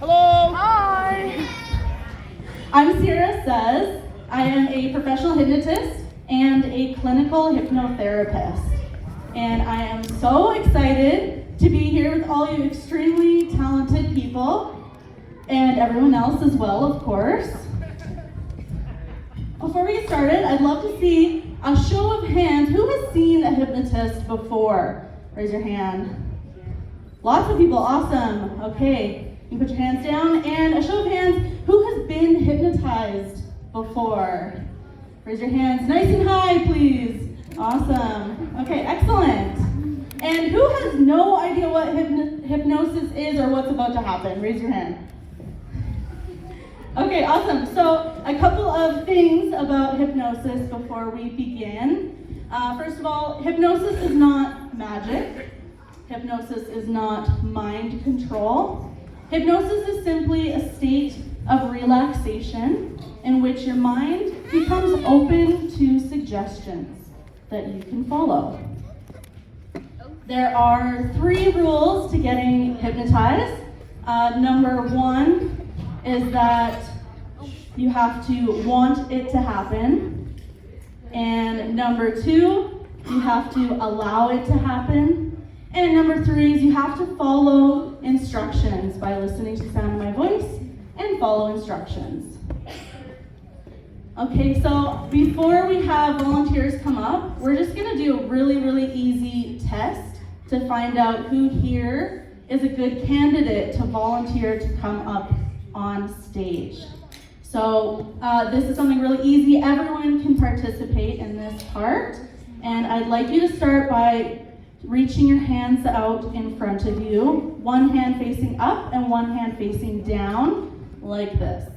Hello. Hi. I'm Sierra Says. I am a professional hypnotist and a clinical hypnotherapist. And I am so excited to be here with all you extremely talented people and everyone else as well, of course. Before we get started, I'd love to see a show of hands. Who has seen a hypnotist before? Raise your hand. Lots of people, awesome. Okay, you can put your hands down. And a show of hands, who has been hypnotized before? Raise your hands nice and high, please. Awesome. Okay, excellent. And who has no idea what hypnosis is or what's about to happen? Raise your hand. Okay, awesome. So a couple of things about hypnosis before we begin. First of all, hypnosis is not magic. Hypnosis is not mind control. Hypnosis is simply a state of relaxation in which your mind becomes open to suggestions that you can follow. There are 3 rules to getting hypnotized. Number 1 is that you have to want it to happen. And number 2, you have to allow it to happen. And number 3 is you have to follow instructions by listening to the sound of my voice and follow instructions. Okay, so before we have volunteers come up, we're just gonna do a really easy test to find out who here is a good candidate to volunteer to come up on stage. So this is something really easy. Everyone can participate in this part. And I'd like you to start by reaching your hands out in front of you. One hand facing up and one hand facing down, like this.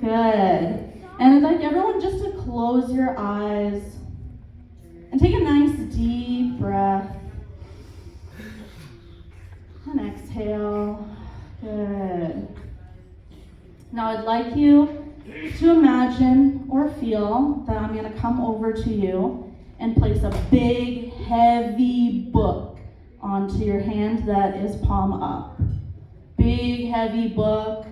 Good. And I'd like everyone just to close your eyes and take a nice deep breath. And exhale. Good. Now I'd like you to imagine or feel that I'm going to come over to you and place a big, heavy book onto your hand that is palm up. Big, heavy book,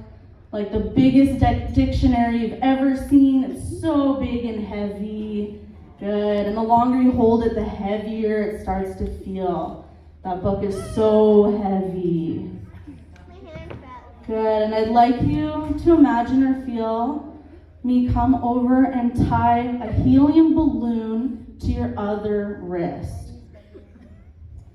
like the biggest dictionary you've ever seen. It's so big and heavy. Good. And the longer you hold it, the heavier it starts to feel. That book is so heavy. Good, and I'd like you to imagine or feel me come over and tie a helium balloon to your other wrist.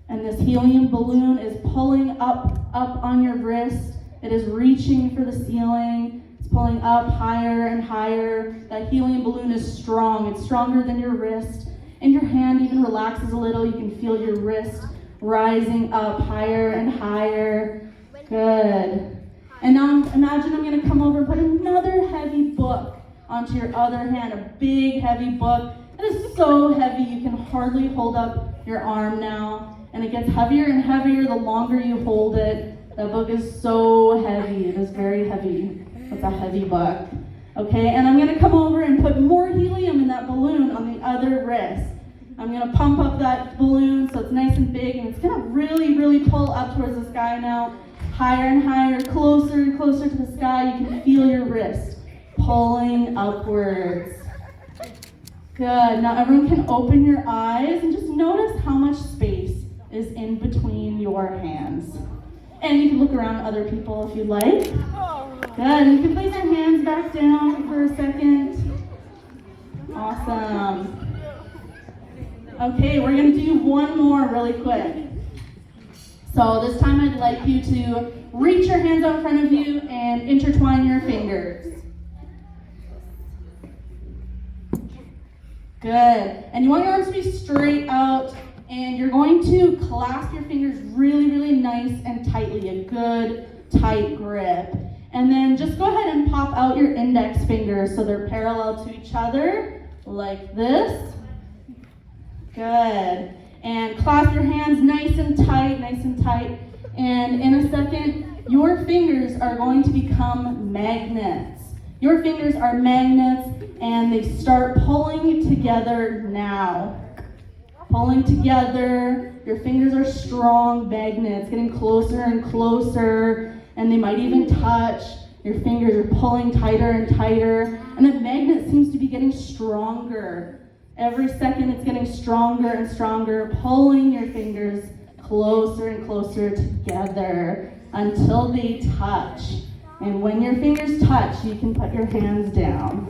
And this helium balloon is pulling up on your wrist. It is reaching for the ceiling. It's pulling up higher and higher. That helium balloon is strong. It's stronger than your wrist. And your hand even relaxes a little. You can feel your wrist rising up higher and higher. Good. And now imagine I'm going to come over and put another heavy book onto your other hand, a big heavy book. It is so heavy you can hardly hold up your arm now. And it gets heavier and heavier the longer you hold it. That book is so heavy. It is very heavy. It's a heavy book. Okay, and I'm going to come over and put more helium in that balloon on the other wrist. I'm going to pump up that balloon so it's nice and big, and it's going to really pull up towards the sky now. Higher and higher, closer and closer to the sky. You can feel your wrist pulling upwards. Good. Now everyone can open your eyes and just notice how much space is in between your hands. And you can look around at other people if you like. Good. And you can place your hands back down for a second. Awesome. Okay, we're going to do one more really quick. So this time I'd like you to reach your hands out in front of you and intertwine your fingers. Good. And you want your arms to be straight out, and you're going to clasp your fingers really nice and tightly, a good tight grip. And then just go ahead and pop out your index fingers so they're parallel to each other, like this. Good. And clasp your hands nice and tight. And in a second, your fingers are going to become magnets. Your fingers are magnets, and they start pulling together now. Pulling together, your fingers are strong magnets, getting closer and closer, and they might even touch. Your fingers are pulling tighter and tighter, and the magnet seems to be getting stronger. Every second it's getting stronger and stronger, pulling your fingers closer and closer together until they touch. And when your fingers touch, you can put your hands down.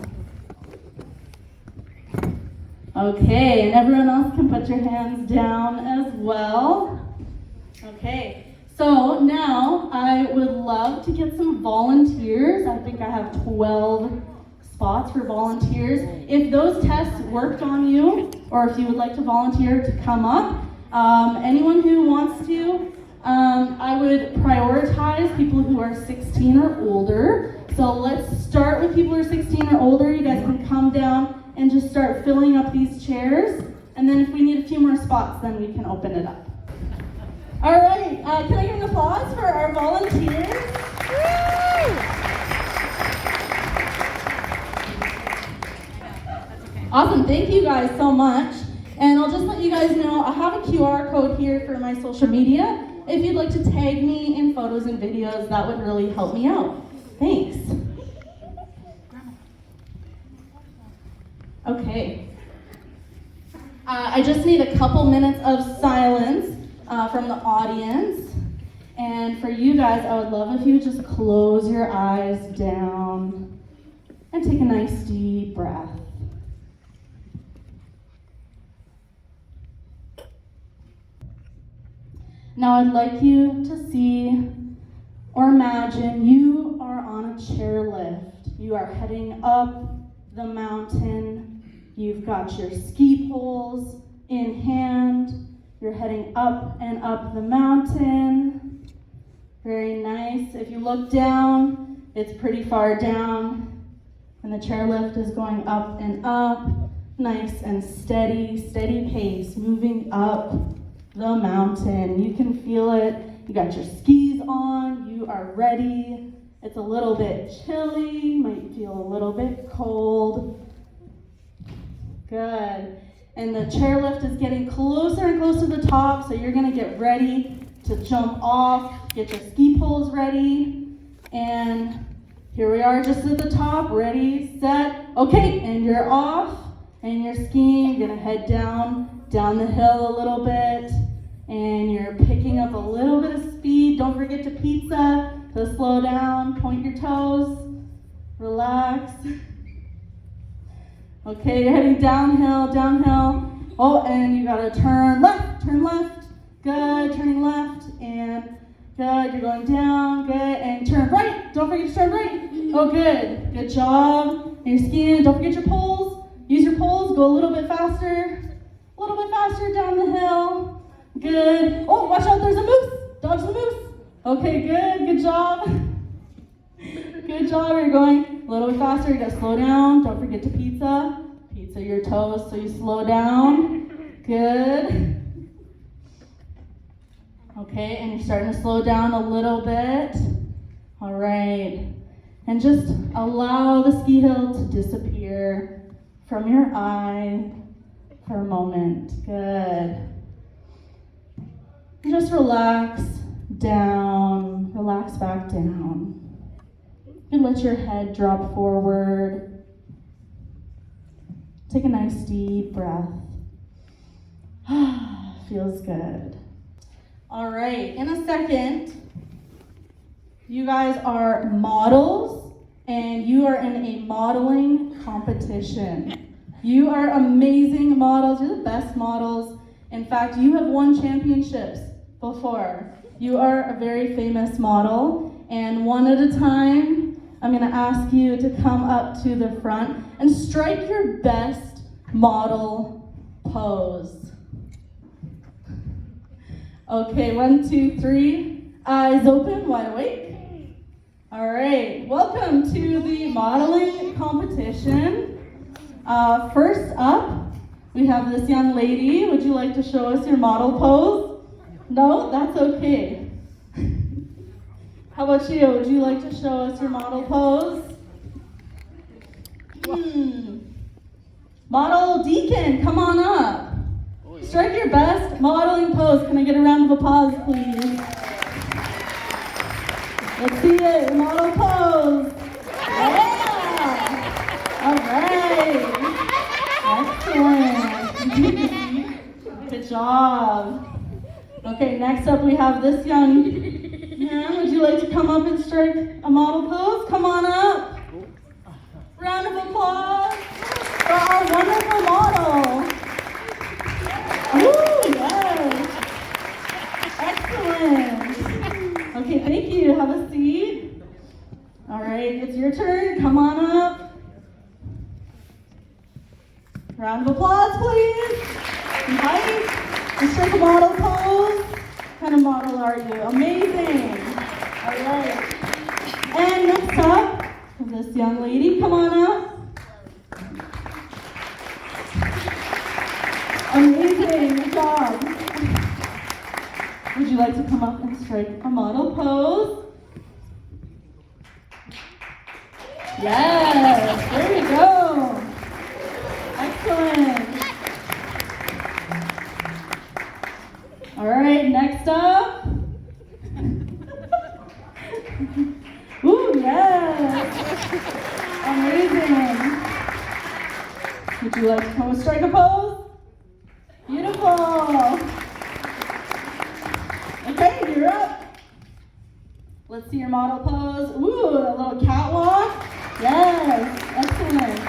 Okay, and everyone else can put your hands down as well. Okay, so now I would love to get some volunteers. I think I have 12 spots for volunteers. If those tests worked on you, or if you would like to volunteer to come up, anyone who wants to, I would prioritize people who are 16 or older. So let's start with people who are 16 or older. You guys can come down and just start filling up these chairs. And then if we need a few more spots, then we can open it up. All right, can I give an applause for our volunteers? Awesome, thank you guys so much. And I'll just let you guys know, I have a QR code here for my social media. If you'd like to tag me in photos and videos, that would really help me out. Thanks. Okay. I just need a couple minutes of silence from the audience. And for you guys, I would love if you would just close your eyes down and take a nice deep breath. Now I'd like you to see or imagine you are on a chairlift. You are heading up the mountain. You've got your ski poles in hand. You're heading up and up the mountain. Very nice. If you look down, it's pretty far down. And the chairlift is going up and up. Nice and steady, steady pace, moving up the mountain. You can feel it. You got your skis on. You are ready. It's a little bit chilly. Might feel a little bit cold. Good. And the chairlift is getting closer and closer to the top, so you're going to get ready to jump off. Get your ski poles ready. And here we are just at the top. Ready, set, okay. And you're off. And you're skiing. You're going to head down the hill a little bit. And you're picking up a little bit of speed. Don't forget to pizza, to slow down, point your toes, relax. Okay, you're heading downhill. Oh, and you gotta turn left. Good, turning left, and good, you're going down, good, and turn right. Don't forget to turn right. Oh, good job. And you're skiing, don't forget your poles. Use your poles, go a little bit faster down the hill. Good. Oh, watch out, there's a moose. Dodge the moose. Okay, good job. Good job, you're going a little bit faster. You gotta slow down. Don't forget to pizza your toes so you slow down. Good. Okay, and you're starting to slow down a little bit. All right. And just allow the ski hill to disappear from your eye for a moment. Good. Just relax down, relax back down. And let your head drop forward. Take a nice deep breath. Feels good. All right, in a second, you guys are models and you are in a modeling competition. You are amazing models. You're the best models. In fact, you have won championships before. You are a very famous model, and one at a time, I'm going to ask you to come up to the front and strike your best model pose. Okay, 1, 2, 3. Eyes open, wide awake. All right, welcome to the modeling competition. First up, we have this young lady. Would you like to show us your model pose? No, that's okay. How about you? Would you like to show us your model pose? Model Deacon, come on up. Strike your best modeling pose. Can I get a round of applause, please? Let's see it. Model pose. Yeah. All right. Excellent. Good job. Okay, next up we have this young man. Would you like to come up and strike a model pose? Come on up. Round of applause for our wonderful model. Woo, yes. Excellent. Okay, thank you. Have a seat. All right, it's your turn. Come on up. Round of applause, please. Nice. And strike a model pose. What kind of model are you? Amazing. All right. And next up, this young lady. Come on up. Amazing. Good job. Would you like to come up and strike a model pose? Yes. There you go. Excellent. All right, next up. Ooh, yes. Amazing. Would you like to come and strike a pose? Beautiful. Okay, you're up. Let's see your model pose. Ooh, a little catwalk. Yes, excellent.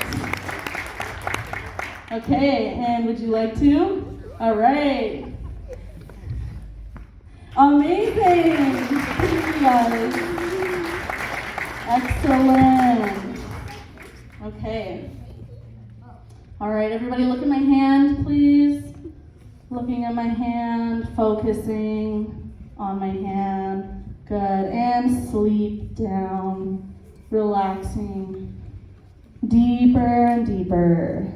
Okay, and would you like to? All right. Amazing. Thank you guys. Excellent. Okay. All right, everybody look at my hand, please. Looking at my hand, focusing on my hand. Good, and sleep down, relaxing deeper and deeper.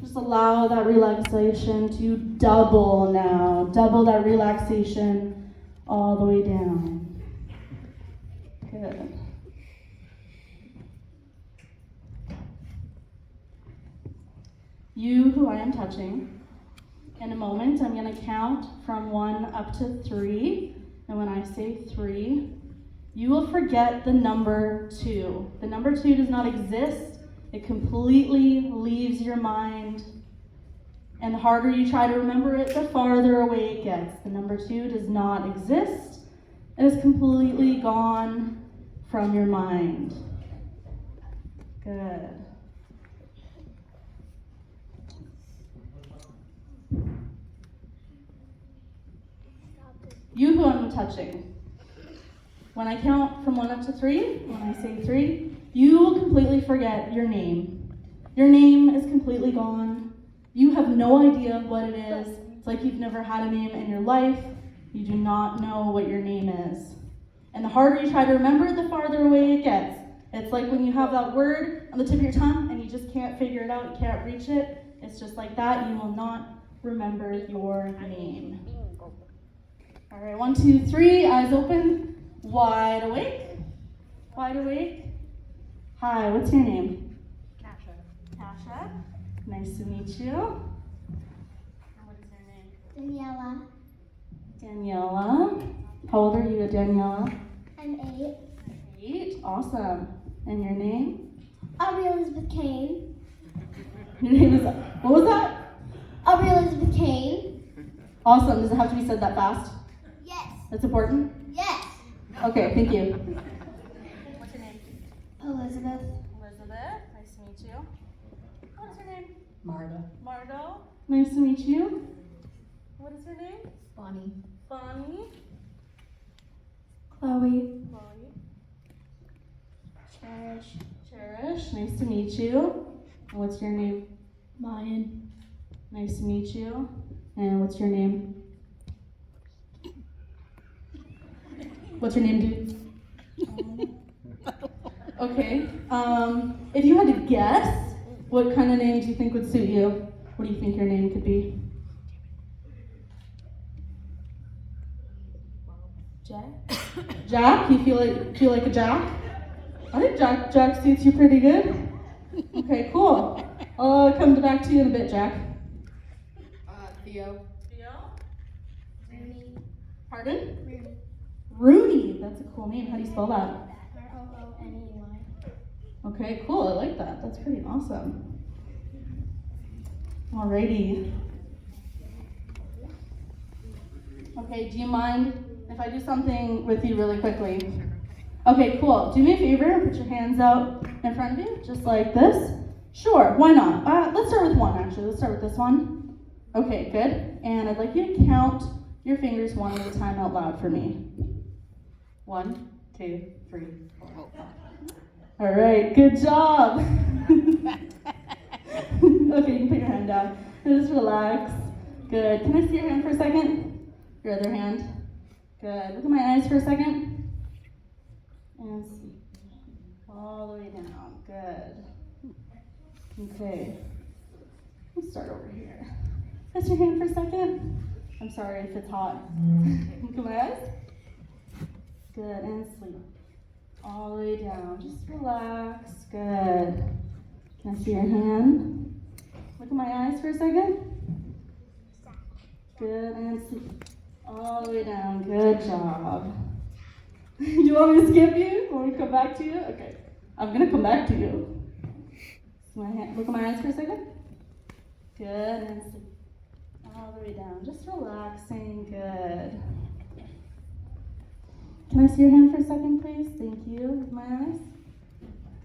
Just allow that relaxation to double now. Double that relaxation all the way down. Good. You who I am touching, in a moment I'm going to count from 1 up to 3. And when I say 3, you will forget the number 2. The number 2 does not exist. It completely leaves your mind. And the harder you try to remember it, the farther away it gets. The number 2 does not exist. It is completely gone from your mind. Good. You who I'm touching. When I count from 1 up to 3, when I say 3, you will completely forget your name. Your name is completely gone. You have no idea what it is. It's like you've never had a name in your life. You do not know what your name is. And the harder you try to remember it, the farther away it gets. It's like when you have that word on the tip of your tongue and you just can't figure it out, you can't reach it. It's just like that. You will not remember your name. All right, 1, 2, 3, eyes open, wide awake. Wide awake. Hi, what's your name? Kasha. Kasha. Nice to meet you. And what is your name? Daniela. Daniela. How old are you, Daniela? I'm 8. 8. Awesome. And your name? Aubrey Elizabeth Kane. Your name is, what was that? Aubrey Elizabeth Kane. Awesome. Does it have to be said that fast? Yes. That's important? Yes. Okay, thank you. What's your name? Elizabeth. Elizabeth. Nice to meet you. What's your name? Marta. Margot. Nice to meet you. What is your name? Bonnie. Bonnie. Chloe. Chloe. Cherish. Cherish. Nice to meet you. And what's your name? Mayan. Nice to meet you. And what's your name? What's your name, dude? Okay. If you had to guess, what kind of name do you think would suit you? What do you think your name could be? Jack. Jack? You feel like a Jack? I think Jack suits you pretty good. Okay, cool. I'll come back to you in a bit, Jack. Theo. Theo? Rooney. Pardon? Rooney. Rooney. That's a cool name. How do you spell that? R-O-O-N-E-Y. Okay, cool. I like that. That's pretty awesome. Alrighty. Okay, do you mind if I do something with you really quickly? Okay, cool. Do me a favor, put your hands out in front of you, just like this. Sure, why not? Let's start with one, actually. Let's start with this one. Okay, good. And I'd like you to count your fingers one at a time out loud for me. 1, 2, 3, 4. All right, good job. Okay, you can put your hand down and just relax. Good. Can I see your hand for a second? Your other hand. Good. Look at my eyes for a second. And sleep. All the way down. Good. Okay. Let's start over here. Press your hand for a second. I'm sorry if it's hot. Look at my eyes. Good. And sleep. All the way down. Just relax. Good. Can I see your hand? Look at my eyes for a second. Good. And sleep. All the way down. Good job. You want me to skip you? Want me to come back to you? Okay. I'm going to come back to you. So look at my eyes for a second. Good. And sleep. All the way down. Just relaxing. Good. Can I see your hand for a second, please? Thank you. With my eyes.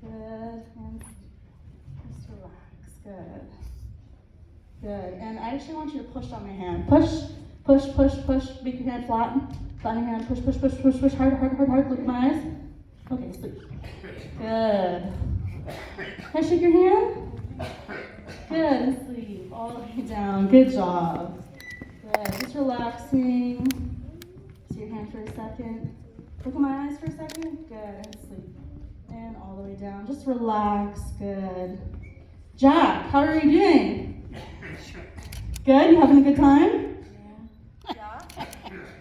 Good. And just relax. Good. Good. And I actually want you to push on my hand. Push, push, push, push. Make your hand flat. Flatten your hand. Push, push, push, push, push. Hard, hard, hard, hard. Look at my eyes. Okay, sleep. Good. Can I shake your hand? Good. And sleep. All the way down. Good job. Good. Just relaxing. See your hand for a second. Look at my eyes for a second. Good. And sleep. And all the way down. Just relax. Good. Jack, how are you doing? Good? You having a good time? Yeah.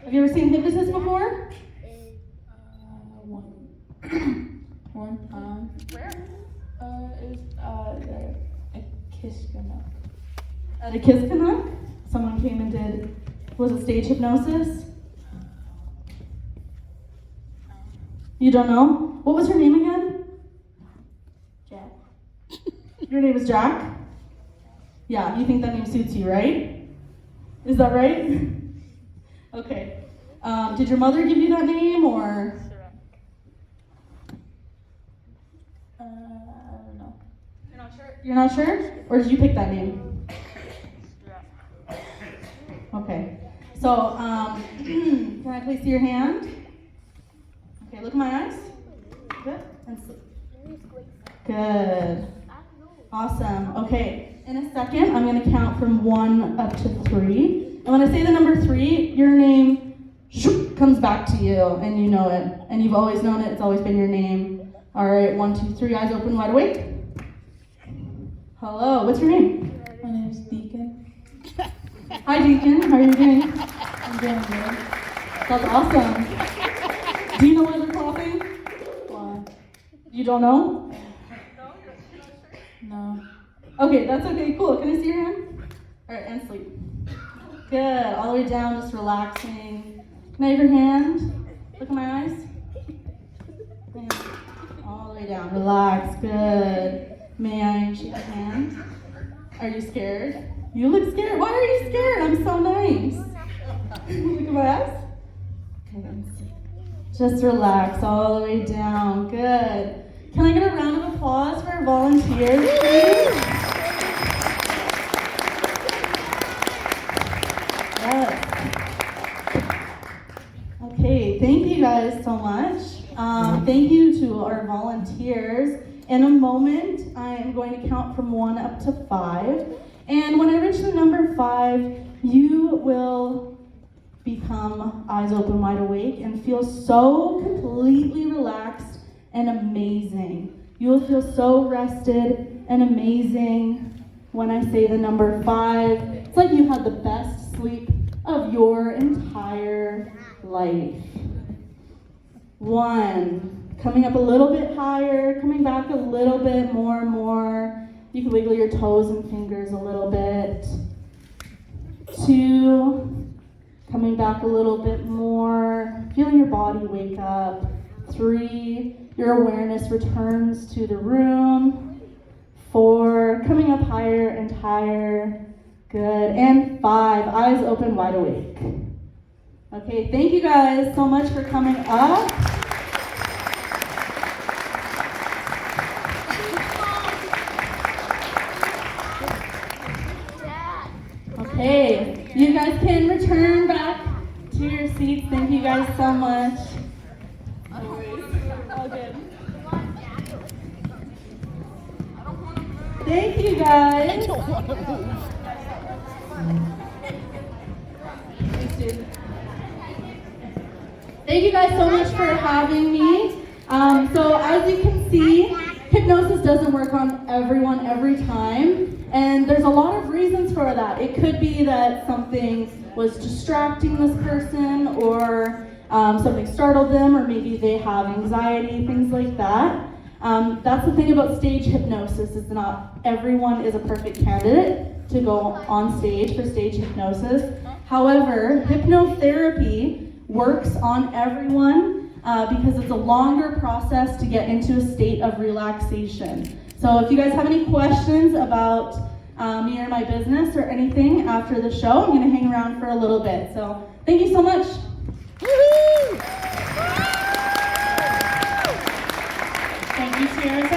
Have you ever seen Hypnosis before? One. Where? It was a Kishkana. At a Kiskana? Someone came and did, was it stage hypnosis? You don't know? What was her name again? Jack. Your name is Jack? Yeah, you think that name suits you, right? Is that right? Okay. Did your mother give you that name, or? I don't know. You're not sure? You're not sure? Or did you pick that name? Okay. So, can I please see your hand? Okay, look at my eyes. Good. And sleep. Good. Awesome. Okay. In a second, I'm going to count from 1 up to 3. And when I say the number 3, your name comes back to you, and you know it. And you've always known it. It's always been your name. All right. 1, 2, 3. Eyes open, wide awake. Hello. What's your name? My name is Deacon. Hi, Deacon. How are you doing? I'm doing good. That's awesome. Do you know why they're coughing? Why? You don't know? No. Okay, that's okay. Cool. Can I see your hand? All right, and sleep. Good. All the way down, just relaxing. Can I have your hand? Look at my eyes. And all the way down. Relax. Good. May I shake your hand? Are you scared? You look scared. Why are you scared? I'm so nice. Look at my eyes. Okay, and sleep. Just relax all the way down. Good. Can I get a round of applause for our volunteers, please? Yes. Okay, thank you guys so much. Thank you to our volunteers. In a moment, I am going to count from 1 up to 5. And when I reach the number 5, you will become eyes open, wide awake, and feel so completely relaxed and amazing. You will feel so rested and amazing when I say the number 5. It's like you had the best sleep of your entire life. 1, Coming up a little bit higher, coming back a little bit more and more. You can wiggle your toes and fingers a little bit. 2, coming back a little bit more, feeling your body wake up. 3, your awareness returns to the room. 4, coming up higher and higher. Good. And 5, eyes open, wide awake. Okay, thank you guys so much for coming up. Okay, you guys can return back to your seats. Thank you guys so much. All good. Thank you guys. Thank you guys so much for having me. So as you can see, hypnosis doesn't work on everyone every time, and there's a lot of reasons for that. It could be that something was distracting this person, or something startled them, or maybe they have anxiety, things like that. That's the thing about stage hypnosis, is not everyone is a perfect candidate to go on stage for stage hypnosis. However, hypnotherapy works on everyone because it's a longer process to get into a state of relaxation. So if you guys have any questions about me or my business or anything after the show, I'm going to hang around for a little bit. So thank you so much. Thank you, Sierra.